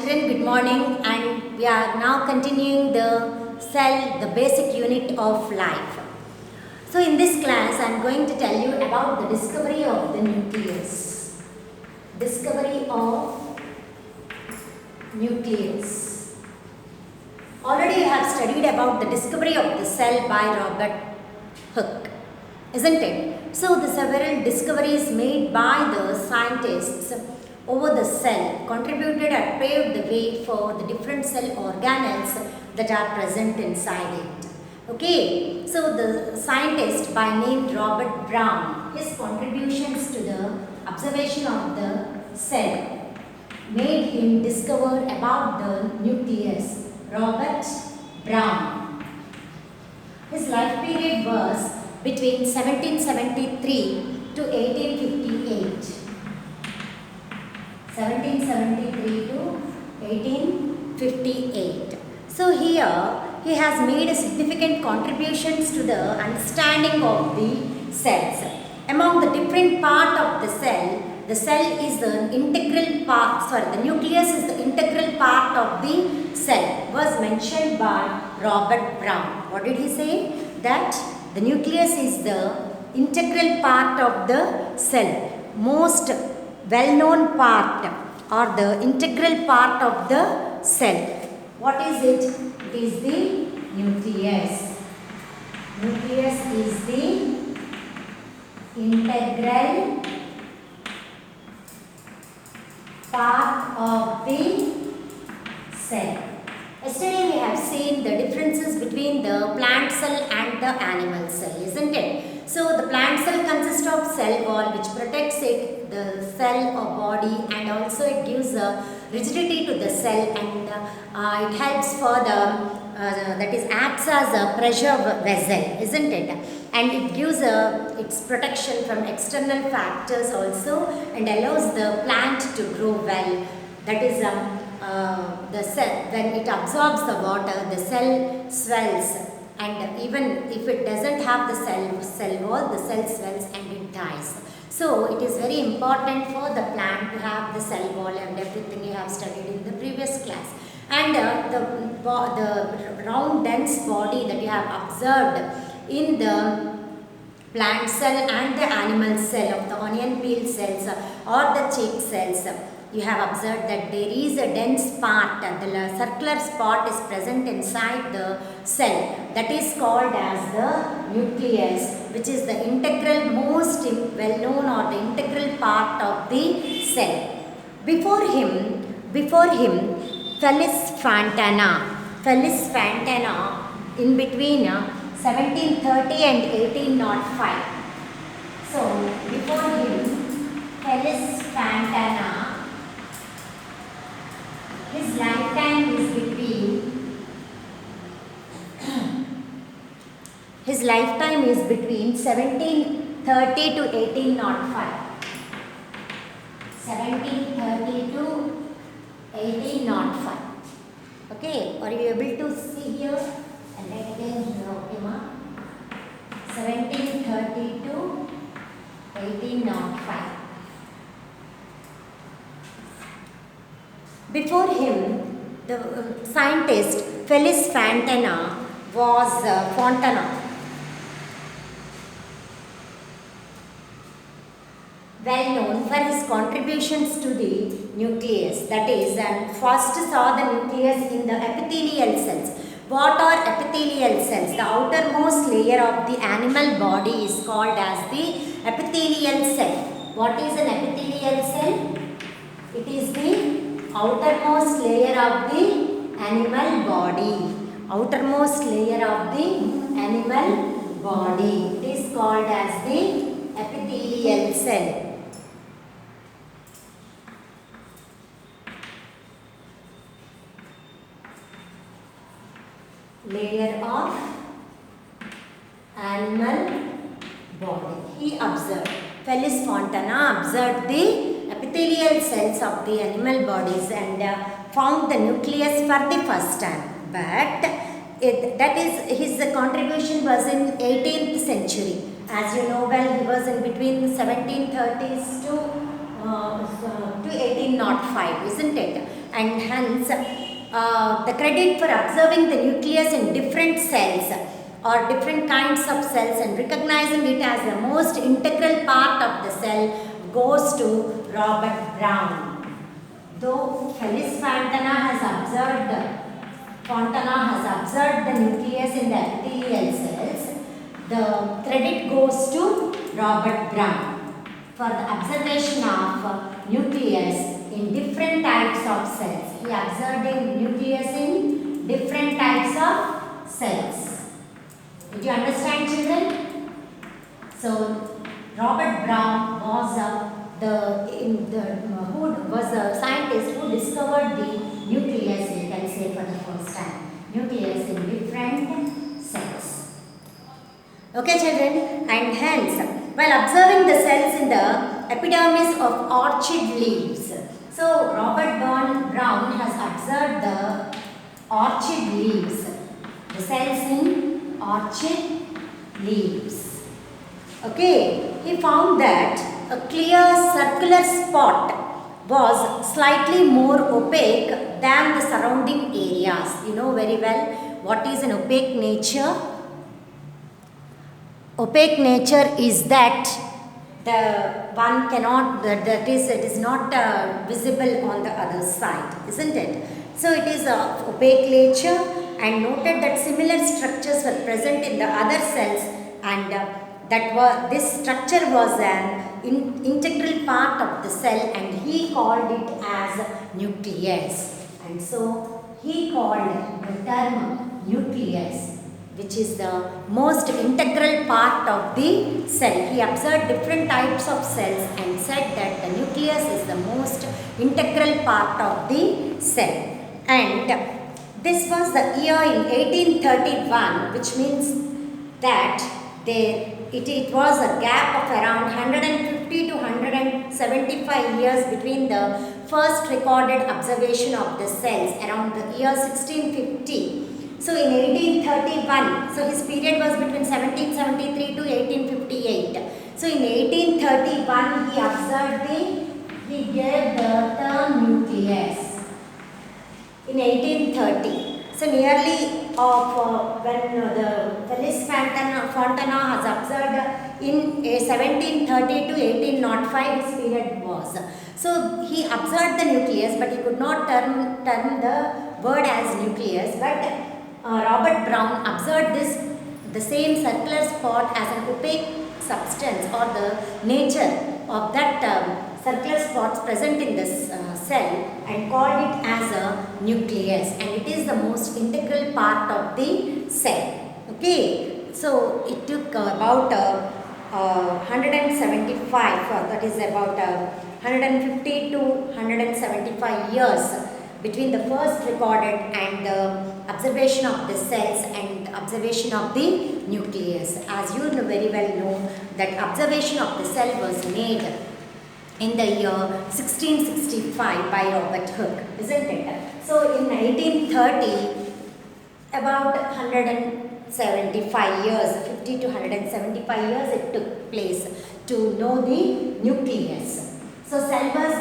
children, good morning, and we are now continuing the cell, the basic unit of life. So in this class I am going to tell you about the discovery of the nucleus. Discovery of nucleus. Already you have studied about the discovery of the cell by Robert Hooke, isn't it? So the several discoveries made by the scientists over the cell contributed and paved the way for the different cell organelles that are present inside it. Okay, so the scientist by name Robert Brown, his contributions to the observation of the cell made him discover about the nucleus. Robert Brown. His life period was between 1773 to 1858. 1773 to 1858. So here he has made a significant contributions to the understanding of the cells. Among the different part of the cell is the integral part, the nucleus is the integral part of the cell, was mentioned by Robert Brown. What did he say? That the nucleus is the integral part of the cell. Most well-known part or the integral part of the cell. What is it? It is the nucleus. Nucleus is the integral part of the cell. Yesterday we have seen the differences between the plant cell and the animal cell, isn't it? So the plant cell consists of cell wall which protects it, the cell or body, and also it gives a rigidity to the cell, and it helps for the that is acts as a pressure vessel, isn't it? And it gives its protection from external factors also, and allows the plant to grow well. That is the cell, when it absorbs the water, the cell swells, and even if it doesn't have the cell wall, the cell swells and it dies. So it is very important for the plant to have the cell wall, and everything you have studied in the previous class. And the round dense body that you have observed in the plant cell and the animal cell of the onion peel cells or the chick cells, you have observed that there is a dense part, the circular spot is present inside the cell, that is called as the nucleus, which is the integral, most well known or the integral part of the cell. Before him, Felix Fontana in between 1730 and 1805. So before him, Felix Fontana, his lifetime is between 1730 to 1805. 1730 to 1805. Okay, are you able to see here? And then again, okay, ma. 1730 to 1805. Before him, the scientist Felix Fontana was well known for his contributions to the nucleus. That is, and first saw the nucleus in the epithelial cells. What are epithelial cells? The outermost layer of the animal body is called as the epithelial cell. What is an epithelial cell? It is the outermost layer of the animal body. Outermost layer of the animal body. It is called as the epithelial cell. Layer of animal body. He observed, Felix Fontana observed the epithelial cells of the animal bodies and found the nucleus for the first time. But his contribution was in 18th century. As you know well, he was in between the 1730s to 1805, isn't it? and hence the credit for observing the nucleus in different cells or different kinds of cells and recognizing it as the most integral part of the cell goes to Robert Brown. Though Felix Fontana has observed the nucleus in the epithelial cells, the credit goes to Robert Brown for the observation of nucleus in different types of cells. He observed the nucleus in different types of cells. Did you understand, children? So, Robert Brown was a scientist who discovered the nucleus, you can say, for the first time. Nucleus in different cells. Okay, children, and hence, while observing the cells in the epidermis of orchid leaves, so Robert Brown has observed the orchid leaves, the cells in orchid leaves. Okay, he found that a clear circular spot was slightly more opaque than the surrounding areas. You know very well what is an opaque nature. Opaque nature is that the one cannot, it is not visible on the other side, isn't it? So it is of opaque nature, and noted that similar structures were present in the other cells, and this structure was an integral part of the cell, and he called it as nucleus. And so he called the term nucleus, which is the most integral part of the cell. He observed different types of cells and said that the nucleus is the most integral part of the cell. And this was the year in 1831, which means that it was a gap of around 150 to 175 years between the first recorded observation of the cells around the year 1650. So in 1831, so his period was between 1773 to 1858. So in 1831, he gave the term nucleus. In 1830. So nearly of when the Felix Fontana has observed in 1730 to 1805 his period was. So he observed the nucleus, but he could not term the word as nucleus. But Robert Brown observed the same circular spot as an opaque substance or the nature of that circular spots present in this cell and called it as a nucleus, and it is the most integral part of the cell. Okay, so it took about 175, that is about 150 to 175 years between the first recorded and the observation of the cells and observation of the nucleus. As you very well know, that observation of the cell was made in the year 1665 by Robert Hooke, isn't it? So in 1830, about 175 years, 50 to 175 years it took place to know the nucleus. So cell was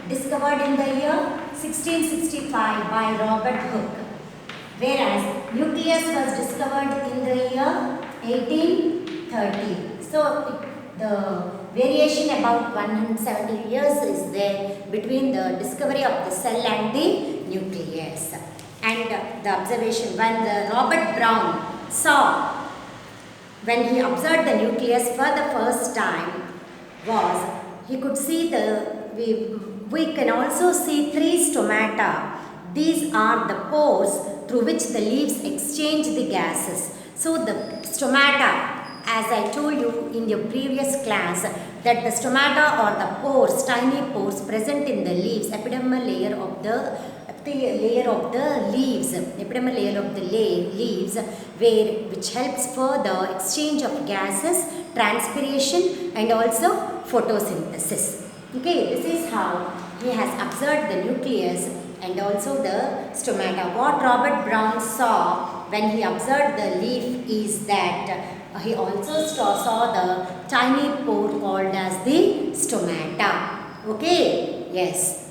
discovered in the year 1665 by Robert Hooke, whereas nucleus was discovered in the year 1830. So the variation about 170 years is there between the discovery of the cell and the nucleus. And the observation when the Robert Brown saw, when he observed the nucleus for the first time, was he could see we can also see three stomata. These are the pores through which the leaves exchange the gases. So the stomata, as I told you in your previous class, that the stomata or the pores, tiny pores present in the leaves, epidermal layer of the leaves, which helps for the exchange of gases, transpiration, and also photosynthesis. Okay, this is how he has observed the nucleus and also the stomata. What Robert Brown saw when he observed the leaf is that he also saw the tiny pore called as the stomata. Okay, yes.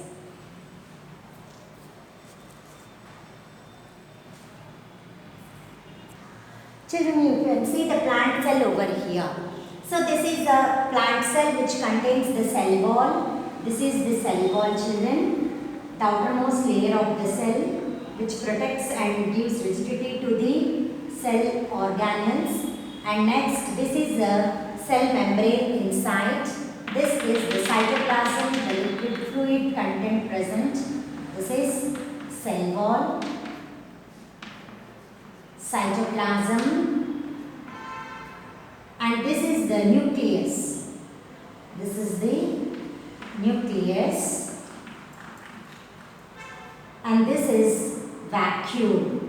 Children, you can see the plant cell over here. So this is the plant cell which contains the cell wall. This is the cell wall, children. The outermost layer of the cell which protects and gives rigidity to the cell organelles. And next, this is the cell membrane inside. This is the cytoplasm, the liquid fluid content present. This is cell wall, cytoplasm, and this is the nucleus. This is the nucleus, and this is vacuole.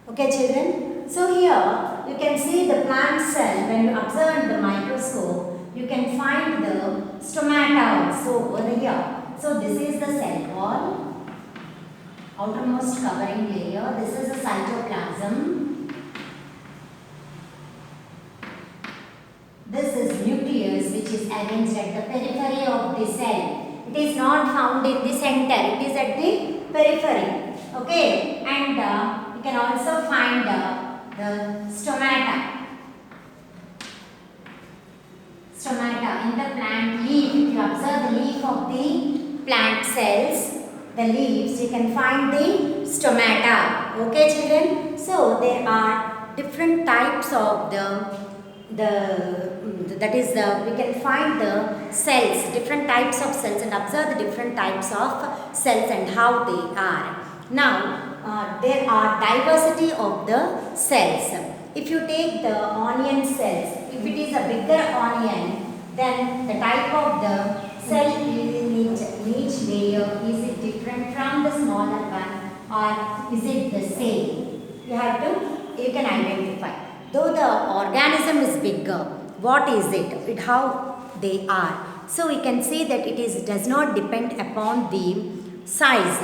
Okay, children. So here you can see the plant cell. When you observe in the microscope, you can find the stomata also over here. So this is the cell wall, outermost covering layer. This is the cytoplasm. This is nucleus, which is arranged at the periphery of the cell. It is not found in the center. It is at the periphery. Okay, and you can also find the stomata. Stomata in the plant leaf. If you observe the leaf of the plant cells, the leaves, you can find the stomata. Okay, children. So there are different types of we can find the cells, different types of cells, and observe the different types of cells and how they are. Now, there are diversity of the cells. If you take the onion cells, if it is a bigger onion, then the type of the cell in each layer, is it different from the smaller one or is it the same? You can identify. Though the organism is bigger, what is it? How they are. So we can say that does not depend upon the size.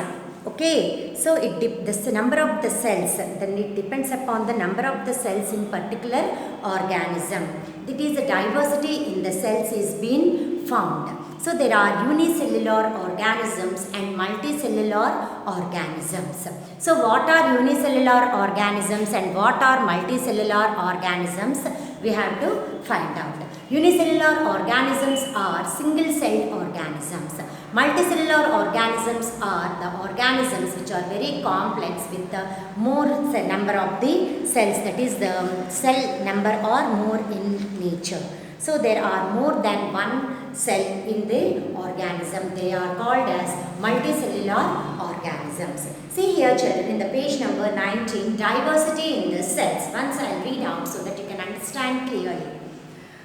Okay, so the number of the cells, then it depends upon the number of the cells in particular organism. That is, the diversity in the cells is being found. So there are unicellular organisms and multicellular organisms. So what are unicellular organisms and what are multicellular organisms? We have to find out. Unicellular organisms are single-celled organisms. Multicellular organisms are the organisms which are very complex with the more number of the cells, that is the cell number or more in nature. So there are more than one cell in the organism. They are called as multicellular organisms. See here, children, in the page number 19, diversity in the cells. Once I will read out so that you can understand clearly.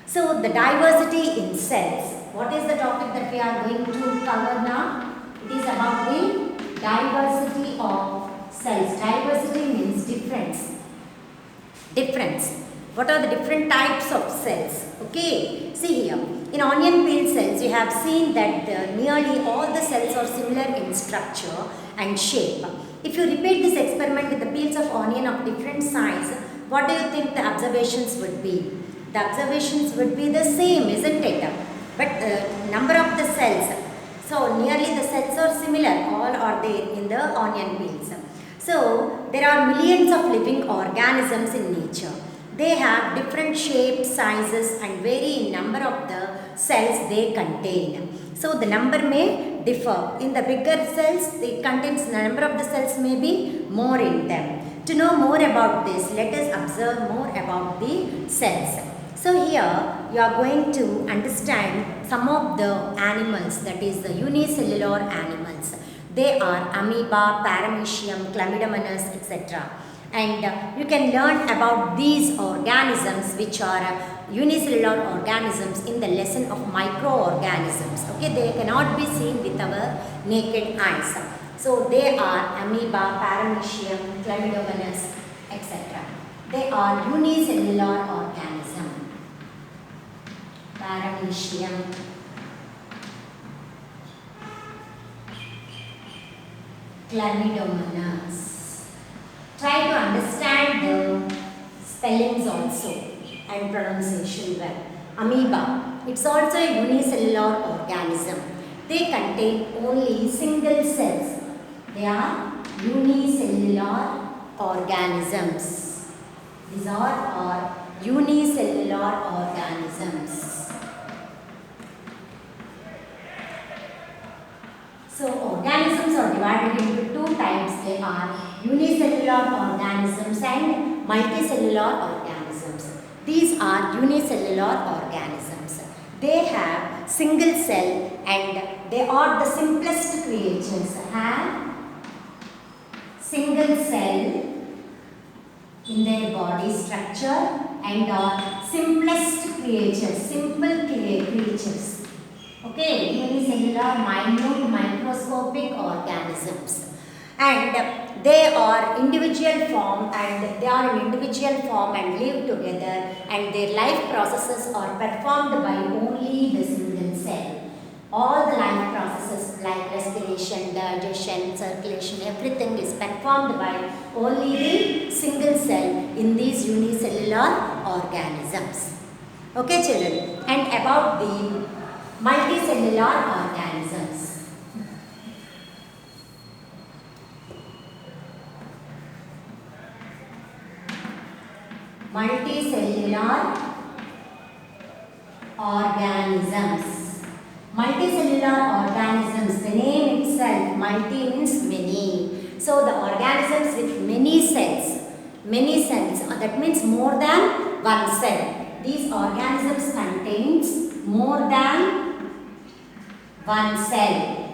So the diversity in cells. What is the topic that we are going to cover now? It is about the diversity of cells. Diversity means difference. Difference. What are the different types of cells? Okay, see here. In onion peel cells, you have seen that nearly all the cells are similar in structure and shape. If you repeat this experiment with the peels of onion of different size, what do you think the observations would be? The observations would be the same, isn't it? But the number of the cells, so nearly the cells are similar, all are there in the onion peels. So there are millions of living organisms in nature. They have different shapes, sizes and vary in number of the cells they contain. So the number may differ. In the bigger cells, it contains the number of the cells may be more in them. To know more about this, let us observe more about the cells. So here you are going to understand some of the animals, that is the unicellular animals. They are amoeba, paramecium, chlamydomonas, etc. And you can learn about these organisms which are unicellular organisms in the lesson of microorganisms. Okay, they cannot be seen with our naked eyes. So they are amoeba, paramecium, chlamydomonas, etc. They are unicellular organisms. Paramecium, chlamydomonas. Try to understand the spellings also and pronunciation well. Amoeba, it's also a unicellular organism. They contain only single cells. They are unicellular organisms. These are unicellular organisms. So organisms are divided into two types. They are unicellular organisms and multicellular organisms. These are unicellular organisms. They have single cell and they are the simplest creatures. Have single cell in their body structure and are simplest creatures, simple creatures. Okay, unicellular, minute, microscopic organisms, and they are individual form and live together, and their life processes are performed by only the single cell. All the life processes like respiration, digestion, circulation, everything is performed by only the single cell in these unicellular organisms. Okay, children, and about the multicellular organisms. Multicellular organisms. Multicellular organisms, the name itself, multi means many. So the organisms with many cells, that means more than one cell. These organisms contains more than one cell.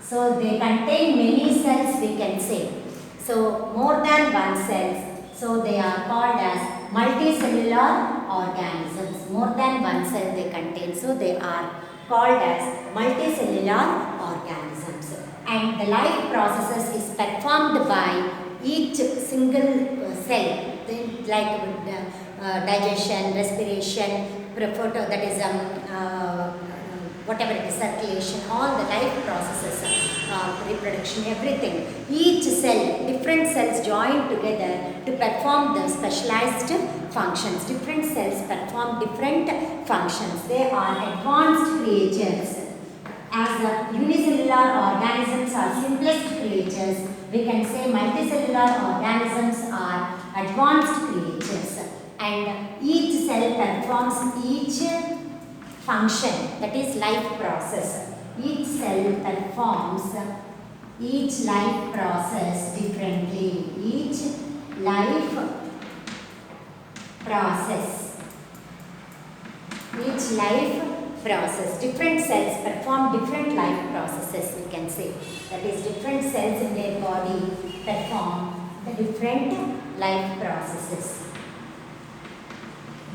So they contain many cells, we can say. So more than one cells. So they are called as multicellular organisms. More than one cell they contain. So they are called as multicellular organisms. And the life processes is performed by each single cell, like digestion, respiration, that is whatever it is, circulation, all the life processes, reproduction, everything. Each cell, different cells join together to perform the specialized functions. Different cells perform different functions. They are advanced creatures. As unicellular organisms are simplest creatures, we can say multicellular organisms are advanced creatures. And each cell performs each function, that is life process. Each cell performs each life process differently. Each life process. Each life process. Different cells perform different life processes, we can say. That is, different cells in their body perform the different life processes.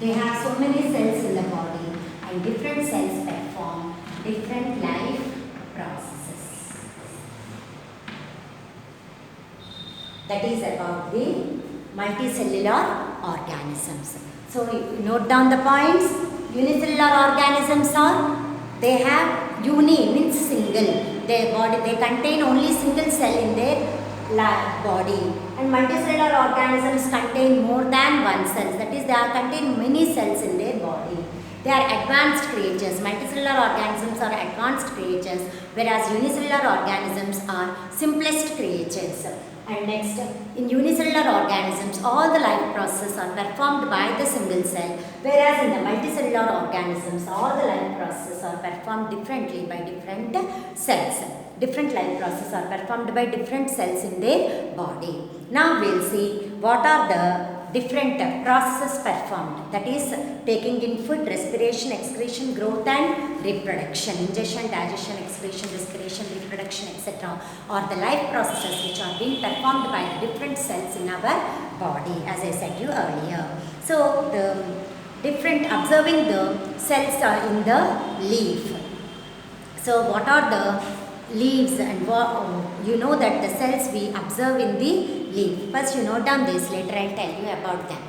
They have so many cells in the body, and different cells perform different life processes. That is about the multicellular organisms. So you note down the points. Unicellular organisms are, they have uni means single. Their body, they contain only single cell in their body. And multicellular organisms contain more than one cell. That is, they contain many cells in their body. They are advanced creatures. Multicellular organisms are advanced creatures, whereas unicellular organisms are simplest creatures. And next, in unicellular organisms, all the life processes are performed by the single cell, whereas in the multicellular organisms, all the life processes are performed differently by different cells. Different life processes are performed by different cells in their body. Now we will see what are the different processes performed, that is taking in food, respiration, excretion, growth and reproduction. Ingestion, digestion, excretion, respiration, reproduction, etc. are the life processes which are being performed by the different cells in our body, as I said you earlier. So the different, observing the cells are in the leaf. So what are the leaves, and you know that the cells we observe in the leaf. First you note down this, later I will tell you about them.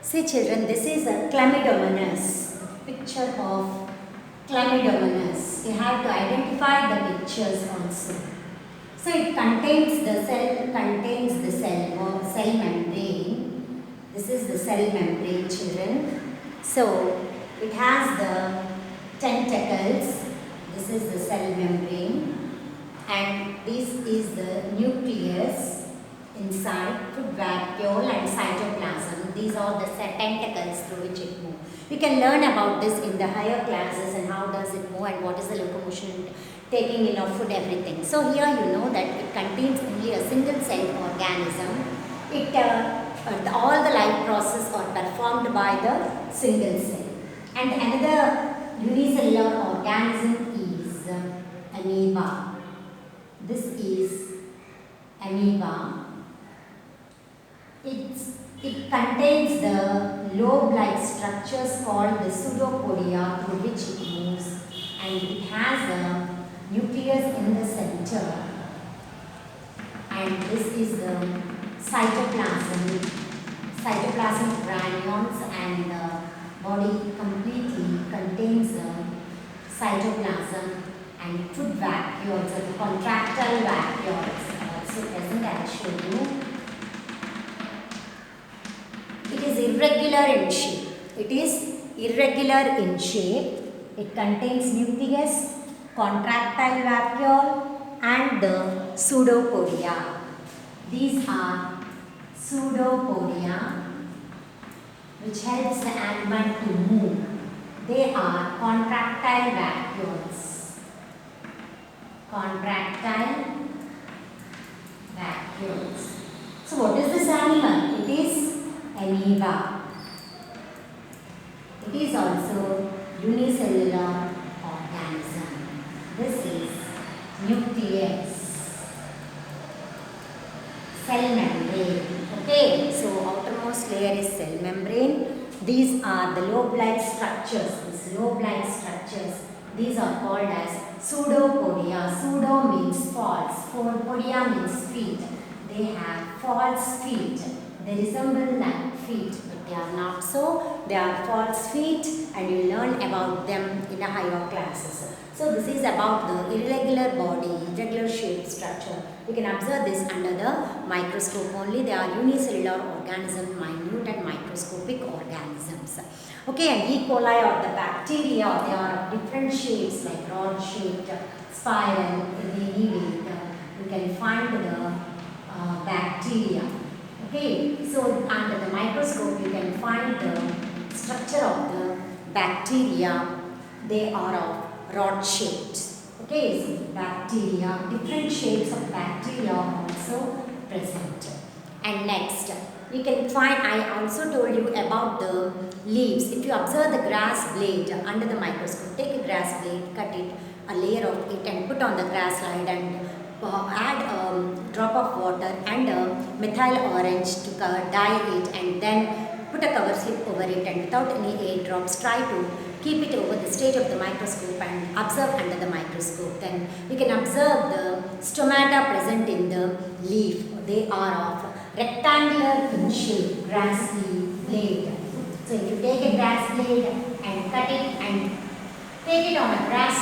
See children, this is a chlamydomonas, picture of chlamydomonas. You have to identify the pictures also. So it contains the cell membrane. This is the cell membrane, children. So it has the tentacles. This is the cell membrane, and this is the nucleus inside food vacuole and cytoplasm. These are the tentacles through which it moves. We can learn about this in the higher classes and how does it move and what is the locomotion, taking in of food, everything. So here you know that it contains only a single cell organism. All the life process are performed by the single cell. And another unicellular organism is amoeba. This is amoeba. It contains the lobe-like structures called the pseudopodia through which it moves, and it has a nucleus in the center, and this is the cytoplasm granules, and the body completely contains the cytoplasm and food vacuoles, the contractile vacuoles also present. I will show you. It is irregular in shape. It contains nucleus, contractile vacuole, and the pseudopodia. These are pseudopodia which helps the animal to move. They are contractile vacuoles. So what is this animal? It is amoeba. It is also unicellular organism. This is nucleus, cell membrane. Okay, so outermost layer is cell membrane. These are the lobe-like structures. These are called as pseudopodia. Pseudo means false. Podia means feet. They have false feet. They resemble like feet, but they are not so. They are false feet, and you learn about them in a higher classes. So this is about the irregular body, irregular shaped structure. You can observe this under the microscope only. They are unicellular organisms, minute and microscopic organisms. Okay, and E. coli or the bacteria, they are of different shapes like rod shaped, spiral, anyway. You can find the bacteria. Okay, so under the microscope you can find the structure of the bacteria. They are of rod shaped. Okay, so bacteria, different shapes of bacteria are also present. And next, you can find, I also told you about the leaves. If you observe the grass blade under the microscope, take a grass blade, cut it, a layer of it, and put on the grass slide, and add a drop of water and a methyl orange to dye it, and then put a cover slip over it, and without any air drops try to keep it over the stage of the microscope and observe under the microscope. Then you can observe the stomata present in the leaf. They are of rectangular in shape, grass blade. So if you take a grass blade and cut it and take it on a glass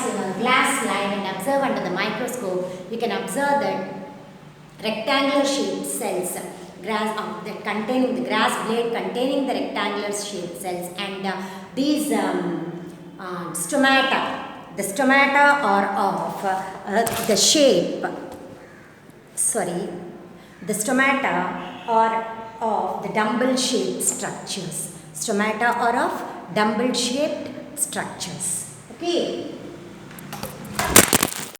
slide and observe under the microscope, you can observe that rectangular shaped cells, that containing the grass blade containing the rectangular shaped cells, and these stomata. The stomata are of the shape. The stomata are of the dumbbell shaped structures. Stomata are of dumbbell shaped structures. Okay.